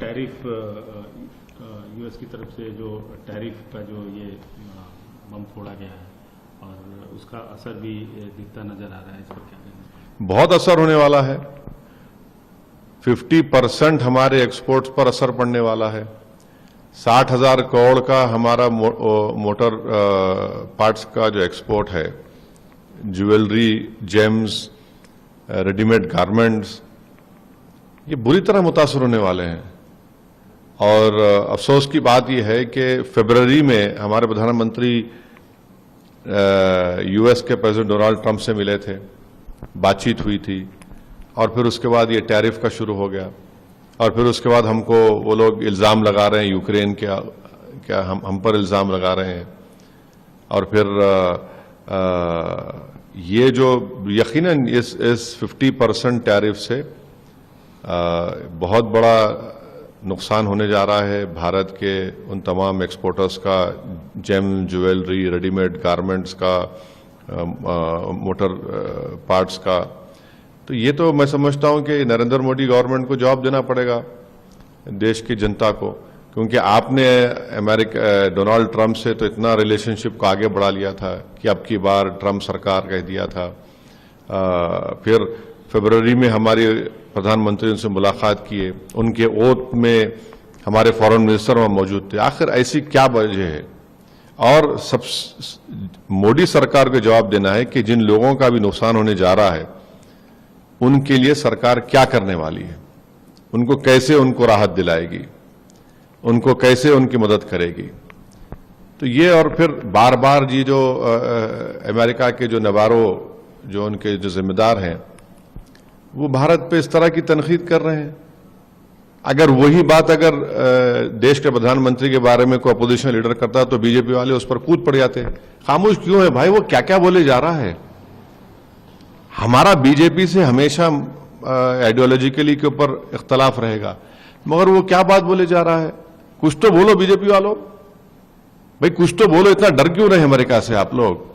Tariff US की तरफ से जो टैरिफ का जो ये बम फोड़ा गया है और उसका असर भी दिखता नजर आ रहा है, इस पर क्या कहेंगे? बहुत असर होने वाला है। 50% हमारे एक्सपोर्ट्स पर असर पड़ने वाला है। 60,000 करोड़ का हमारा मोटर पार्ट्स का जो एक्सपोर्ट है, ज्वेलरी, जेम्स, रेडीमेड गारमेंट्स, ये बुरी तरह मुतासर होने वाले हैं। और अफसोस की बात यह है कि फरवरी में हमारे प्रधानमंत्री यूएस के प्रेसिडेंट डोनाल्ड ट्रंप से मिले थे, बातचीत हुई थी, और फिर उसके बाद ये टैरिफ का शुरू हो गया। और फिर उसके बाद हमको वो लोग इल्ज़ाम लगा रहे हैं, यूक्रेन क्या हम पर इल्ज़ाम लगा रहे हैं। और फिर ये जो यकीनन इस 50% टैरिफ से बहुत बड़ा नुकसान होने जा रहा है भारत के उन तमाम एक्सपोर्टर्स का, जेम, ज्वेलरी, रेडीमेड गारमेंट्स का, मोटर पार्ट्स का। तो ये तो मैं समझता हूं कि नरेंद्र मोदी गवर्नमेंट को जवाब देना पड़ेगा देश की जनता को, क्योंकि आपने डोनाल्ड ट्रंप से तो इतना रिलेशनशिप को आगे बढ़ा लिया था कि अब की बार ट्रंप सरकार कह दिया था। फिर फरवरी में हमारे प्रधानमंत्री उनसे मुलाकात किए, उनके ओथ में हमारे फॉरेन मिनिस्टर वहां मौजूद थे। आखिर ऐसी क्या वजह है? और सब मोदी सरकार को जवाब देना है कि जिन लोगों का भी नुकसान होने जा रहा है उनके लिए सरकार क्या करने वाली है, उनको कैसे उनको राहत दिलाएगी, उनको कैसे उनकी मदद करेगी। तो ये और फिर बार बार ये जो अमेरिका के जो नवारो, जो उनके जो जिम्मेदार हैं, वो भारत पे इस तरह की तनकीद कर रहे हैं। अगर वही बात अगर देश के प्रधानमंत्री के बारे में कोई अपोजिशन लीडर करता तो बीजेपी वाले उस पर कूद पड़ जाते। खामोश क्यों है भाई? वो क्या क्या बोले जा रहा है। हमारा बीजेपी से हमेशा आइडियोलॉजिकली के ऊपर इख्तलाफ रहेगा, मगर वो क्या बात बोले जा रहा है? कुछ तो बोलो बीजेपी वालों, भाई कुछ तो बोलो। इतना डर क्यों रहे अमेरिका से आप लोग?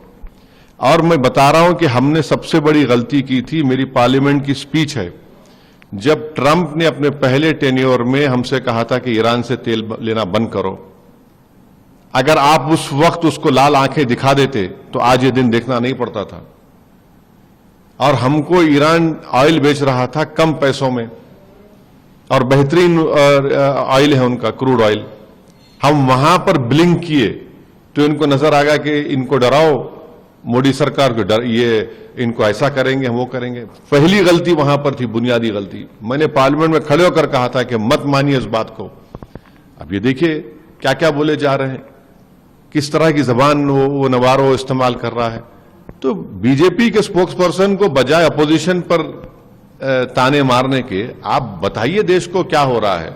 और मैं बता रहा हूं कि हमने सबसे बड़ी गलती की थी, मेरी पार्लियामेंट की स्पीच है, जब ट्रंप ने अपने पहले टेन्योर में हमसे कहा था कि ईरान से तेल लेना बंद करो। अगर आप उस वक्त उसको लाल आंखें दिखा देते तो आज ये दिन देखना नहीं पड़ता था। और हमको ईरान ऑयल बेच रहा था कम पैसों में, और बेहतरीन ऑयल है उनका, क्रूड ऑयल। हम वहां पर ब्लिंक किए तो इनको नजर आ गया कि इनको डराओ, मोदी सरकार को डर, ये इनको ऐसा करेंगे, हम वो करेंगे। पहली गलती वहां पर थी, बुनियादी गलती। मैंने पार्लियामेंट में खड़े होकर कहा था कि मत मानिए इस बात को। अब ये देखिए क्या क्या बोले जा रहे हैं, किस तरह की जबान वो नवारो इस्तेमाल कर रहा है। तो बीजेपी के स्पोक्स पर्सन को बजाय अपोजिशन पर ताने मारने के, आप बताइए देश को क्या हो रहा है।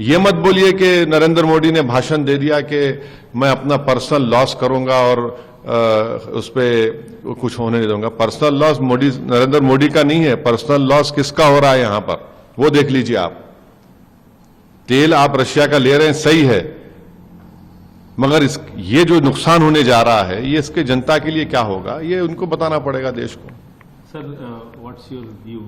ये मत बोलिए कि नरेंद्र मोदी ने भाषण दे दिया कि मैं अपना पर्सनल लॉस करूंगा और उस पर कुछ होने नहीं दूंगा। पर्सनल लॉस नरेंद्र मोदी का नहीं है, पर्सनल लॉस किसका हो रहा है यहां पर, वो देख लीजिए आप। तेल आप रशिया का ले रहे हैं, सही है, मगर ये जो नुकसान होने जा रहा है ये इसके जनता के लिए क्या होगा, ये उनको बताना पड़ेगा देश को। Sir, what's your view?